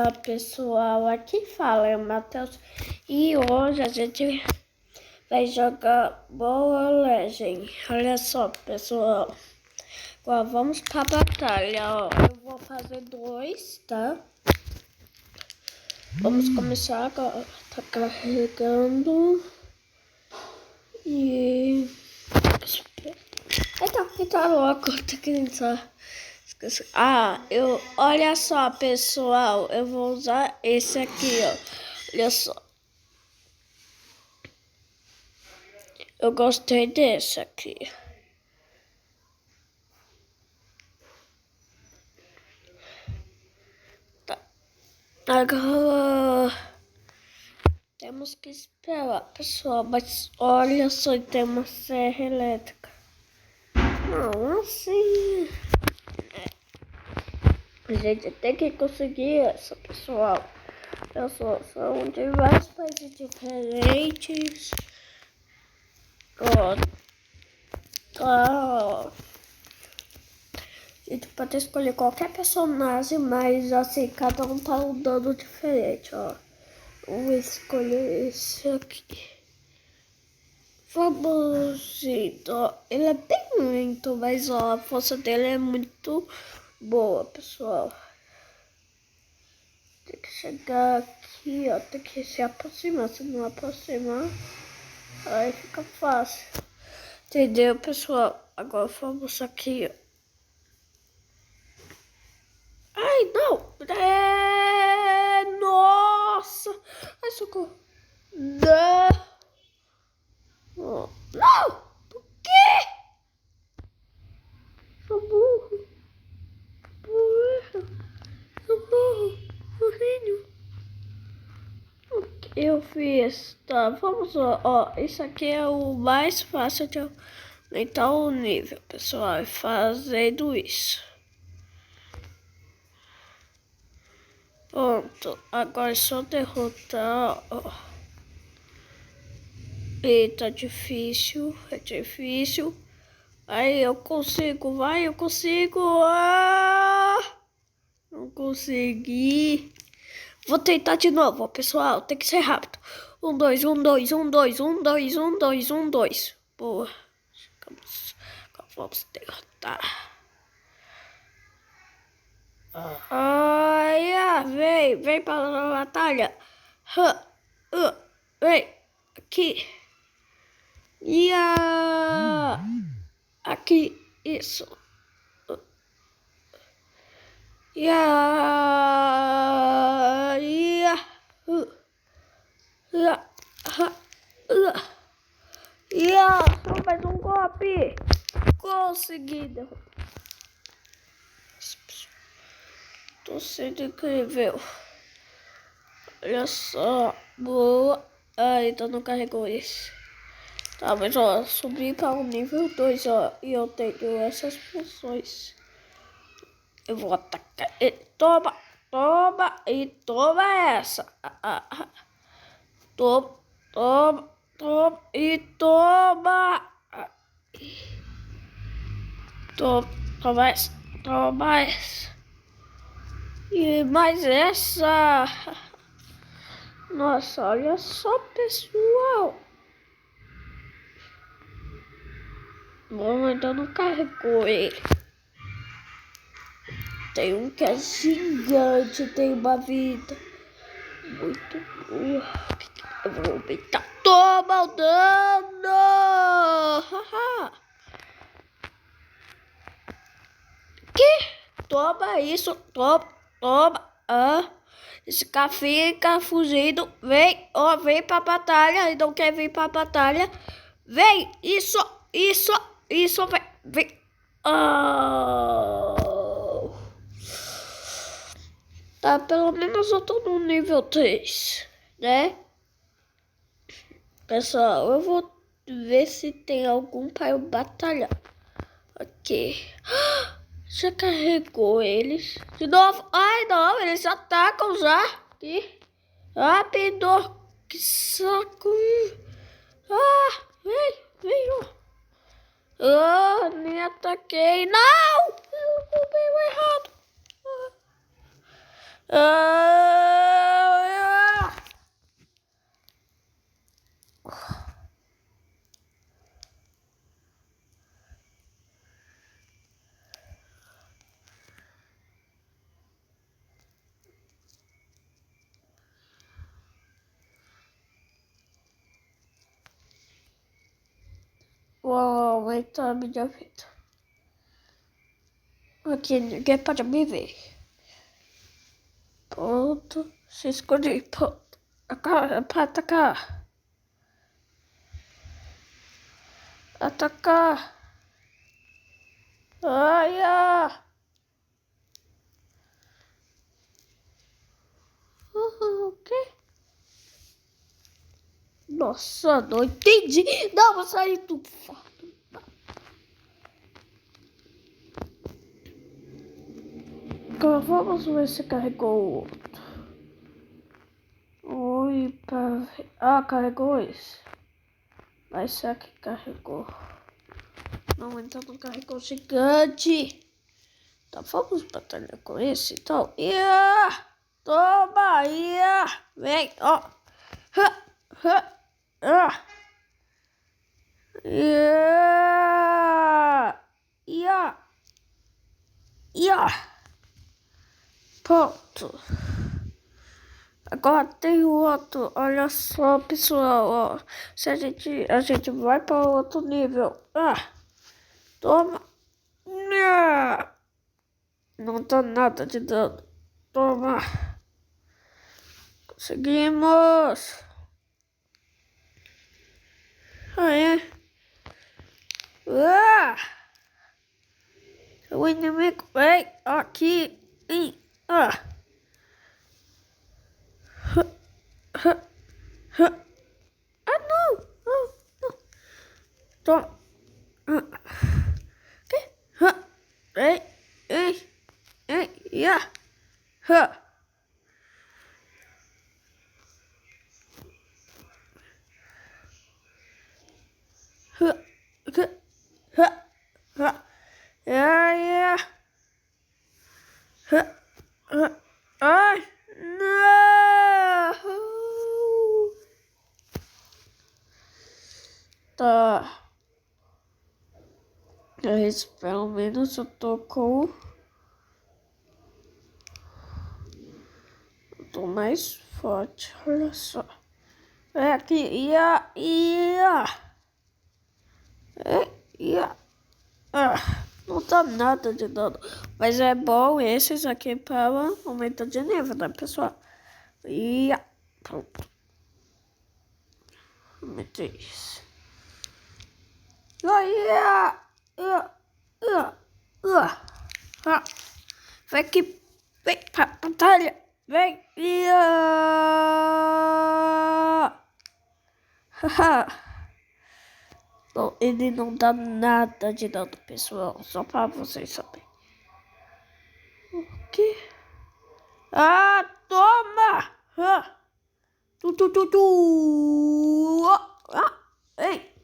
Olá pessoal, aqui fala é o Matheus e hoje a gente vai jogar Boa Legend. Olha só pessoal, agora vamos pra batalha, ó. Eu vou fazer 2, tá? Vamos começar agora, tá carregando e... Eita louco, tô querendo só... olha só pessoal, eu vou usar esse aqui, ó. Olha só. Eu gostei desse aqui. Tá. Agora temos que esperar, pessoal. Mas olha só, tem uma serra elétrica. Não, assim... A gente tem que conseguir essa, pessoal. Eu são de vários países diferentes. Ó, tá. A gente pode escolher qualquer personagem, mas assim, cada um tá um dano diferente, ó. Vou escolher esse aqui. Vamos, então. Ele é bem lento, mas ó, a força dele é muito boa, pessoal. Tem que chegar aqui, ó. Tem que se aproximar. Se não aproximar, aí fica fácil. Entendeu, pessoal? Agora vamos aqui, ó. Ai, não! Nossa! Ai, socorro! Não! Não! Por quê? Sou burro! Sou burro! Burrinho! O que eu fiz? Tá, vamos lá. Ó, isso aqui é o mais fácil de aumentar o nível, pessoal. É fazendo isso. Pronto, agora é só derrotar, ó. Eita, é difícil. Aí eu consigo, vai, eu consigo. Não consegui. Vou tentar de novo, ó, pessoal. Tem que ser rápido. 1, 2, 1, 2, 1, 2, 1, 2, 1, 2, 1, 2. Boa. Vamos derrotar. Vem para a batalha. Vem aqui. Aqui, isso. Só mais um golpe. Consegui derrotar. Tô sendo incrível. Olha só. Boa. Então não carregou esse. Tá, mas ó, subi para o nível 2, ó. E eu tenho essas funções. Eu vou atacar. E toma e toma essa. Toma e toma. Toma essa. E mais essa. Nossa, olha só, pessoal. Bom, ainda não carregou ele. Tem um que é gigante, tem uma vida muito boa. Eu vou aumentar. Toma o dano! Que? Toma isso, toma. Esse cara fica fugindo. Vem, vem pra batalha. Ele não quer vir pra batalha. Vem, isso, vem. Tá, pelo menos eu tô no nível 3, né? Pessoal, eu vou ver se tem algum para eu batalhar. Ok. Já carregou eles. De novo. Ai, não, eles atacam já. Aqui. Rápido. Que saco. Vem. Nem ataquei. Não! Eu roubei o errado. Vou aumentar a minha vida. Aqui ninguém pode me ver. Pronto. Se esconde. Pronto. Agora é pra atacar. Atacar. Ai, ah. O quê? Nossa, não entendi. Não, vou sair do quarto. Agora vamos ver se carregou o outro. Oi, pá. Ah, carregou esse. Mas será que carregou? Não, então não carregou gigante. Então vamos batalhar com esse, então. Ia! Toma! Ia! Vem, ó! Ia! Ia! Ia! Pronto. Agora tem o outro. Olha só, pessoal, ó. Se a gente vai para outro nível. Ah! Toma! Não tá nada de dano. Toma! Conseguimos! Aí. Ah! O inimigo vem aqui. Ah! Ah, não! Não, não. Toma! Que? Ei! Ei! Ei! Ya! Ha! Ha! Ha! Ha! Ya! Ya! Ha! Ha! Ai! Não! Tá. Esse pelo menos eu tô com. Eu tô mais forte, olha só. É aqui, ia, ia. É, ia. Ah, não tá nada de dano. Mas é bom esses aqui para aumento de nível, né, pessoal? Ia. Pronto. Aumentei isso. Ia, ia, ia, ia. Ah, vem aqui. Vem pra batalha. Vem. Ia. Haha. Bom, ele não dá nada de dano, pessoal. Só pra vocês saberem. O quê? Ah, toma! Ah. Tu. Vem.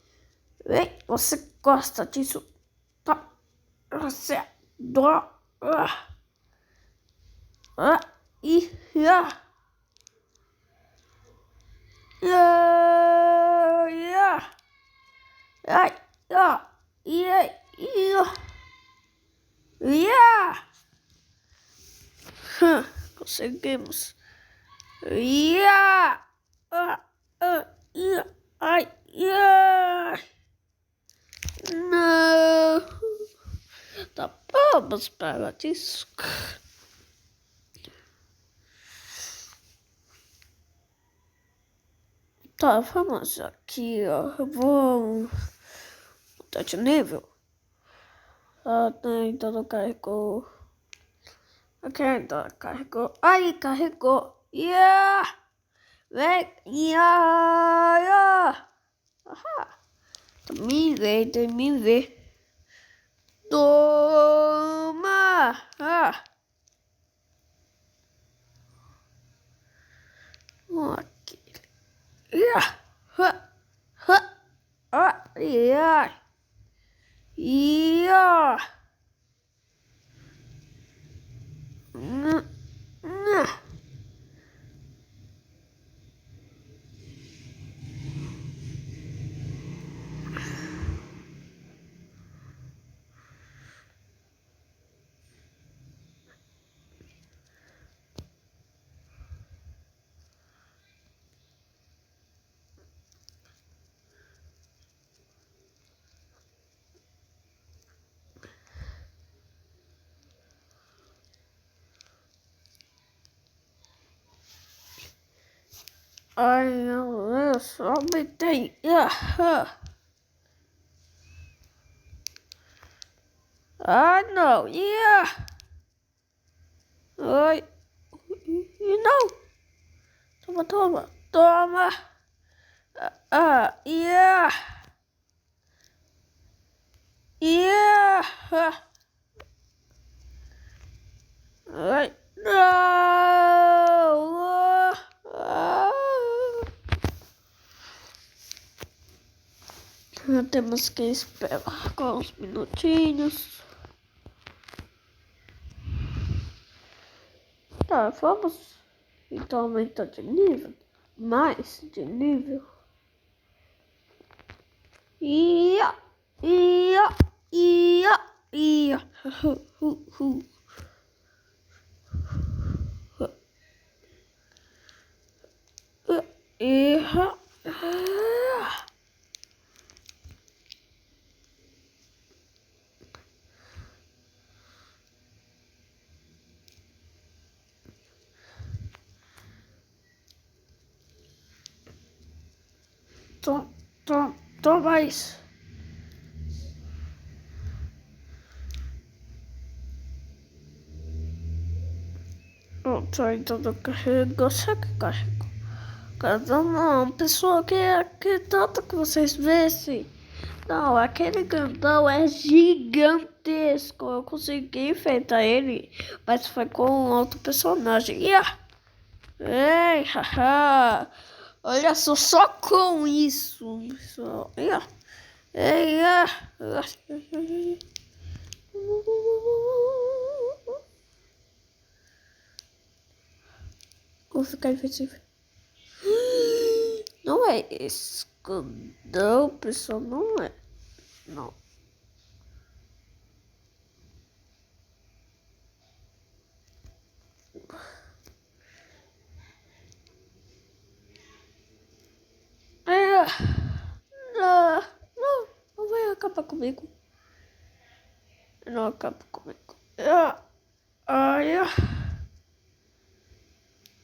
Vem. Você gosta disso? Tá. Você adora. E... Ai, ó, conseguimos. Ai, não. Tá, vamos para disso. Tá, vamos aqui, ó. Eu vou mudar de nível. Ah, ainda não carregou. Aqui ainda carregou. Aí, carregou. Yeah! Vem! Yeah! Ahá! Tem me ver. Toma! Ah! Aqui. Yeah! Ha! Ha! Ah! Yeah! Yeah! Ai, eu só aumentei. Ai, não. Ai. Não. Toma, toma. Toma. Yeah. Yeah. Ai, não. Temos que esperar com uns minutinhos. Tá, vamos então aumentar de nível. Mais de nível. Ia, ia, ia, ia. Ia. Toma isso. Pronto, então não carregou, só que carregou. Cada não, pessoal, que tanto que vocês vissem. Não, aquele grandão é gigantesco. Eu consegui enfrentar ele, mas foi com outro personagem. Ei, haha. Olha só com isso, pessoal. Ei, Vou ficar invencível. Não é esse grandão, pessoal, não é. Não. Não vai acabar comigo. Não acaba comigo.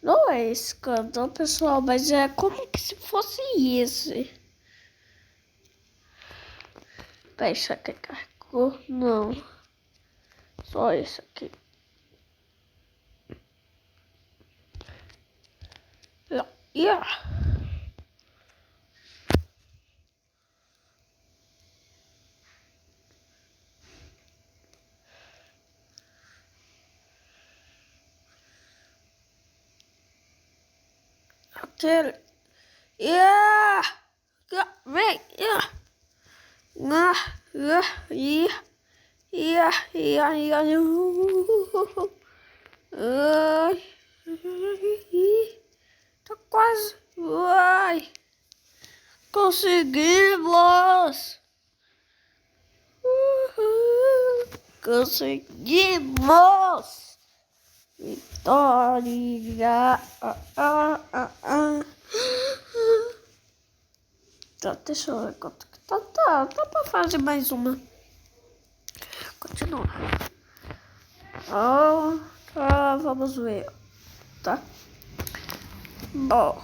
Não é esse cantor, pessoal, mas é como que se fosse esse. Peraí, isso aqui carregou? Não. Só esse aqui. Yeah. Aquele. Yeah. Vem. Ai. Tá quase. Ai. Conseguimos. Conseguimos. Vitória. Tá, deixa eu ver quanto que tá. Tá pra fazer mais uma. Continua. Tá, vamos ver. Tá? Bom.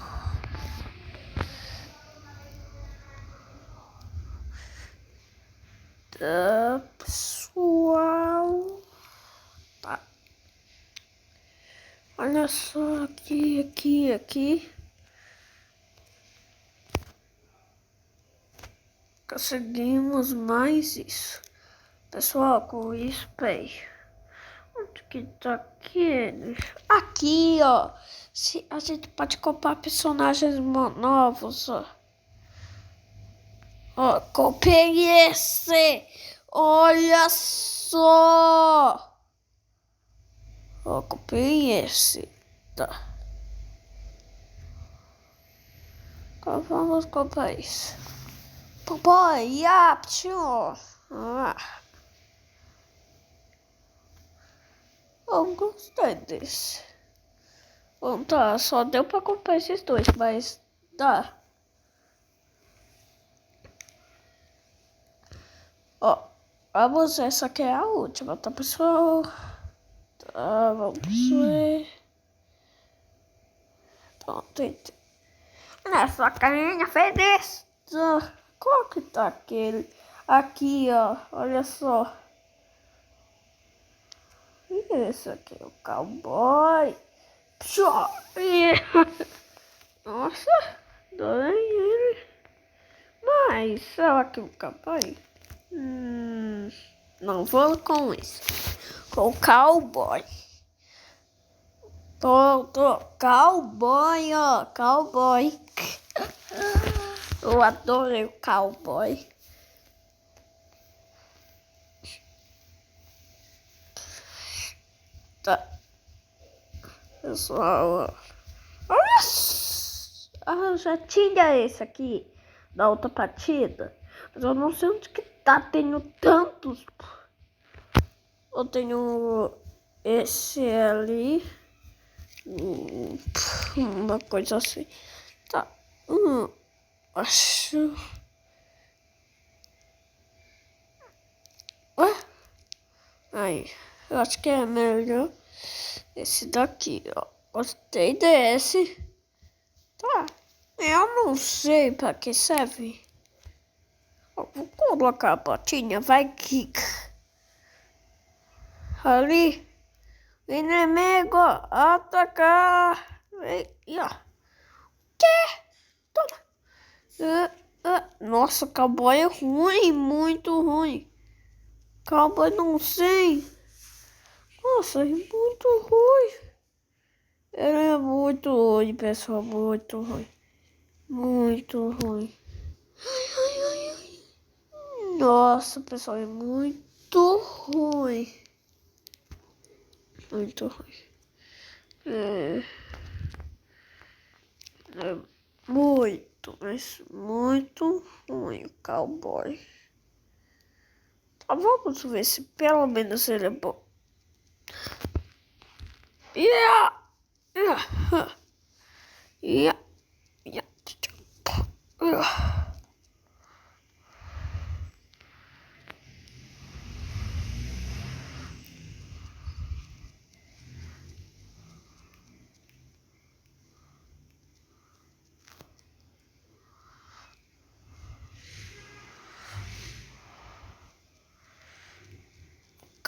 Tá, pessoal. Tá. Olha só aqui. Conseguimos mais isso. Pessoal, com isso, peraí. Onde que tá aqui? Aqui, ó. Se, a gente pode comprar personagens novos, ó. Ó, comprei esse. Olha só. Ó, comprei esse. Tá. Então, vamos comprar isso. Papai, tio. Eu gostei desse. Bom, tá, só deu pra comprar esses dois, mas dá. Ó, vamos ver, essa aqui é a última, tá, pessoal? Tá, vamos ver. Pronto, Essa carinha feliz. Qual que tá aquele? Aqui, ó. Olha só. E esse aqui é o cowboy. Pshó. Nossa, adorei ele. Mas será que o cowboy? Não vou com isso. Com o cowboy. Tô. Cowboy, ó. Cowboy. Eu adorei o cowboy. Tá. Pessoal, olha. Eu já tinha esse aqui da outra partida. Mas eu não sei onde que tá. Tenho tantos. Eu tenho esse ali. Uma coisa assim. Tá. Acho. Ué? Aí. Eu acho que é melhor esse daqui, ó. Gostei desse. Tá. Eu não sei pra que serve. Eu vou colocar a botinha. Vai, Kika. Ali. Inimigo. Atacar. Vem, ó. Que? Toma. Nossa, cowboy é ruim. Muito ruim. Cowboy não sei. Nossa, é muito ruim. Ele é muito ruim, pessoal. Muito ruim. Muito ruim. Ai. Nossa, pessoal, é muito ruim. Muito ruim. É muito, mas muito ruim o cowboy. Tá, vamos ver se pelo menos ele é bom. Yeah!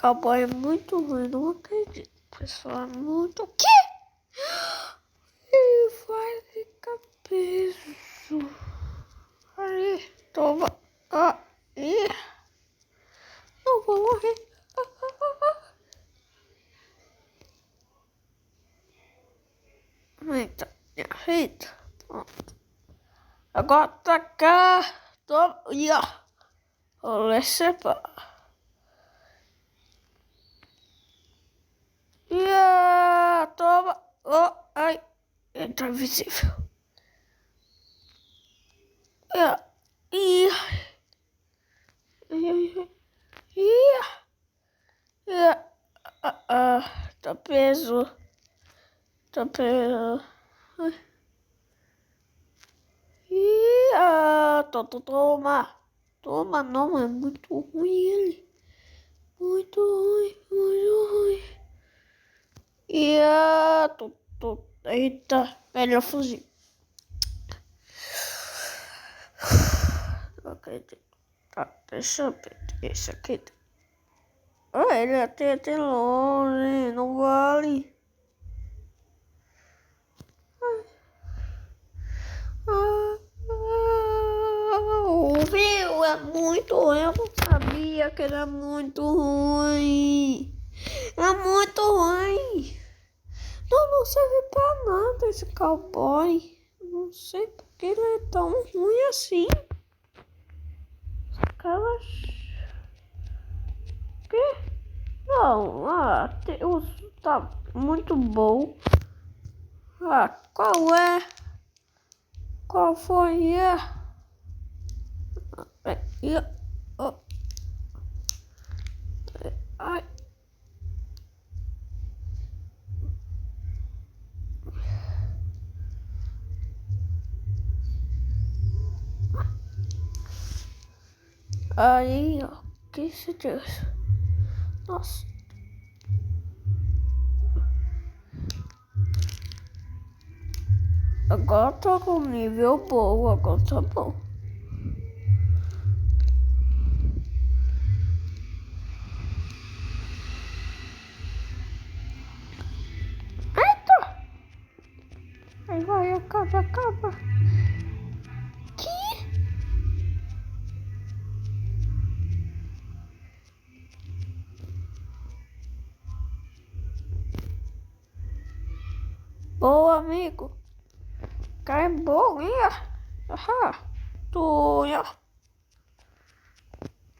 Cowboy é muito ruim, não acredito. Pessoal, é muito. O quê? Ele vai ficar preso. Aí, toma. Aí. Não vou morrer. Eita. Pronto. Agora atacar. Toma. E ó. Olha esse pá. Toma. Ai. Ele tá invisível. Tá preso. Tá preso. Toma. Toma, não, é muito ruim ele. Muito ruim, muito ruim. Eita, melhor fugir. Não acredito. Tá, deixa eu ver. Esse aqui. Ele até longe, não vale. Viu? É muito ruim. Eu não sabia que era muito ruim. É muito ruim. Não serve pra nada esse cowboy. Não sei porque ele é tão ruim assim. Cara. Que? Não, tá muito bom. Qual é? Qual foi? Ai. Aí, ó. Que isso, Deus? Nossa. Agora tô com nível bom, agora tá bom. Eita! Aí vai, acaba. Que? Boa, amigo. Cai bom, ia. Aham. Tu, ia.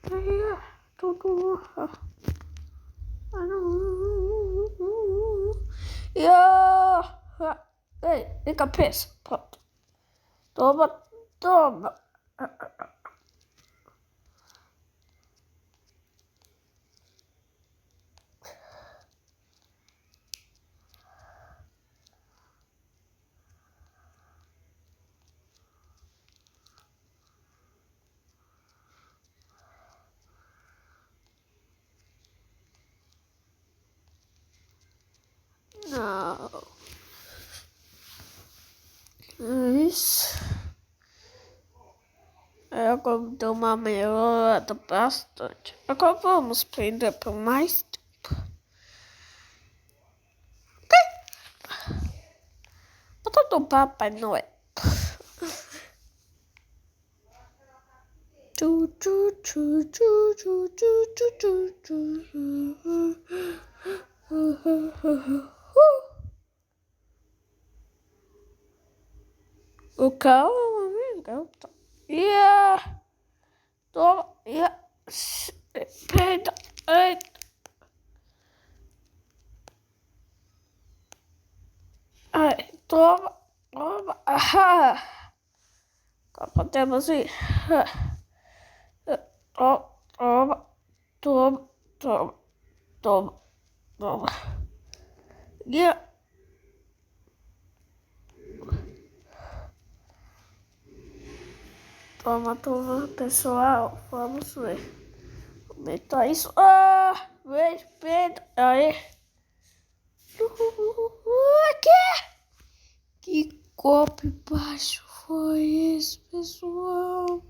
Ia. Tudo. Ah, não. Ia. Ei, de cabeça. Pronto. Toma. Não. Isso. Agora deu uma melhorada bastante. Agora vamos prender por mais tempo. Bota do Papai Noel. O calma, amigo. Ia. Ia. Peida. Ai, toma. Ah. Podemos ir. Toma. Yeah. Toma, pessoal. Vamos ver. Aumentar isso. Vem, Pedro. Aí. Que golpe baixo foi esse, pessoal?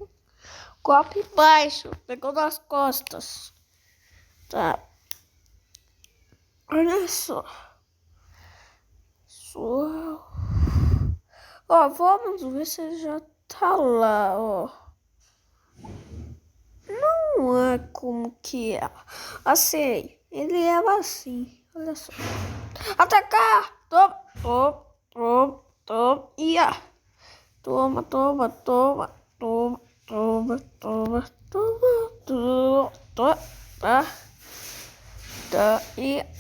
Golpe baixo. Pegou nas costas. Tá. Olha só. Pessoal. Ó, vamos ver se ele já tá lá, ó. Não é como que é. Assim, ele era assim. Olha só. Atacar! Toma. Ia. Toma. Tá. Ia.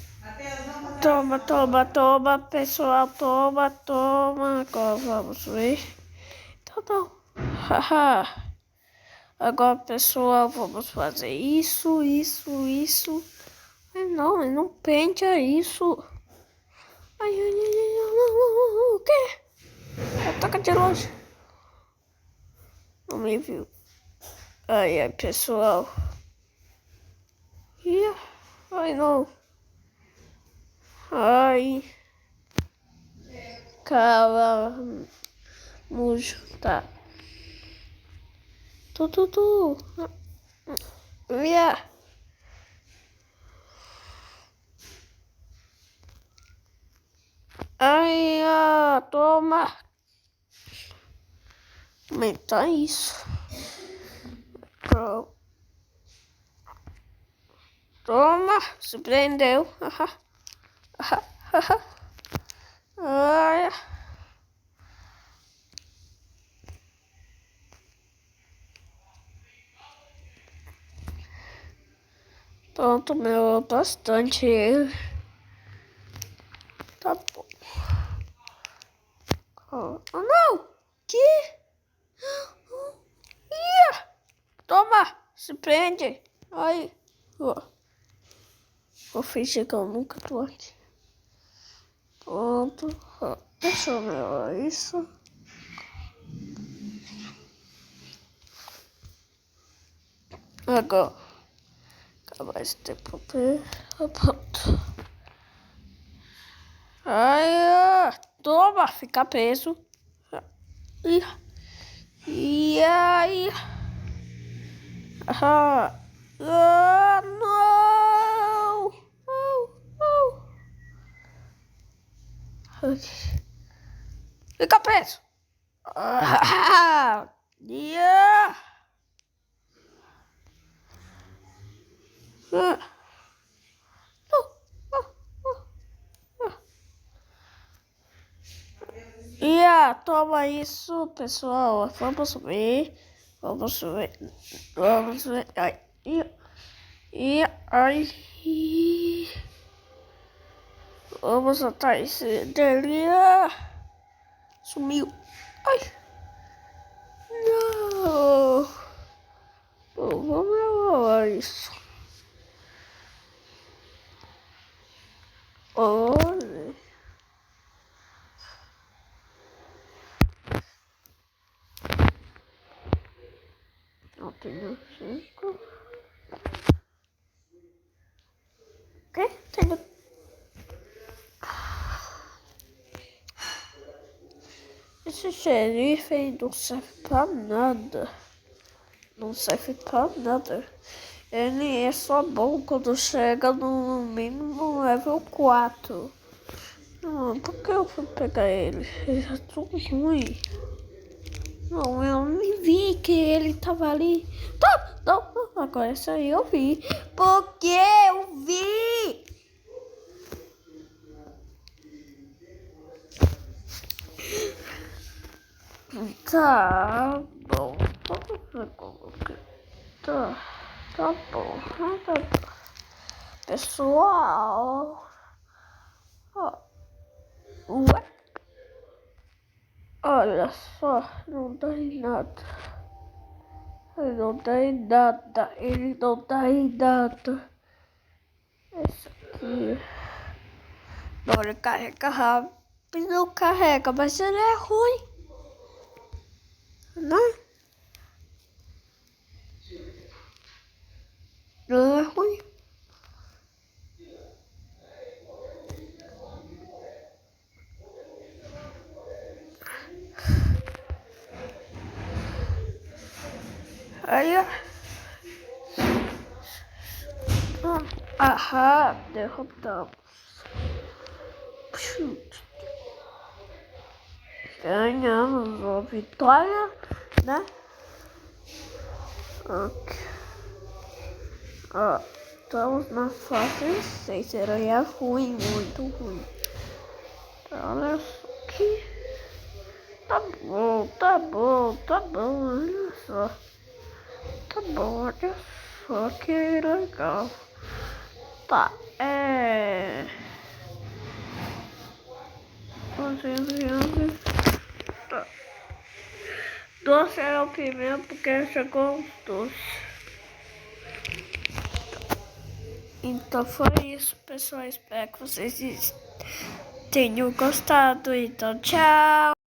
Toma, pessoal, toma. Agora vamos ver. Então, haha. Agora, pessoal, vamos fazer isso. Ai, não penteia isso. Ai, o quê? Ataca de longe. Não me viu. Ai, pessoal. Ai, não. Ai. Cala. Mujo, tá. Tu. Ia. Ai, toma. Aumentar isso. Pronto. Toma, se prendeu. Ai. Pronto, melhorou bastante ele. Tá bom. Oh, não! Que? Ia! Toma! Se prende! Aí! Vou fingir que eu nunca tô aqui. Pronto. Deixa eu melhorar isso. Agora. Acabar esse tempo. Pronto. Ai, toma! Fica preso. E aí? Ah, ah, não! Oh, oh. Fica preso! Ah, yeah. Ah. Toma isso, pessoal. Vamos ver. Vamos ver. Vamos ver. Ai. Ai. Vamos atrás dele. Sumiu. Ai. Não. Vamos levar isso. Olha. Não tenho 5. Ok? Tenho. Esse xerife aí não serve pra nada. Não serve pra nada. Ele é só bom quando chega no mínimo level 4. Não, por que eu fui pegar ele? Ele é tudo ruim. Não, eu nem vi que ele tava ali. Não, agora isso aí eu vi. Porque eu vi! Tá bom. Vamos ver como que tá bom. Tá bom. Pessoal. Ó. Ué? Olha só, não dá em nada. Ele não dá em nada. Ele não dá em nada. Esse aqui. Não, ele carrega rápido, carrega, mas ele é ruim. Né? Não é ruim. Aí, derrotamos. Ganhamos a vitória, né? Ok. Ó, estamos na fase 6. É ruim, muito ruim. Olha só aqui. Tá bom, olha só. Tá bom, olha só que legal. Tá, 11. Tá. Doce é o primeiro porque chegou os doces. Então foi isso, pessoal. Espero que vocês tenham gostado. Então, tchau!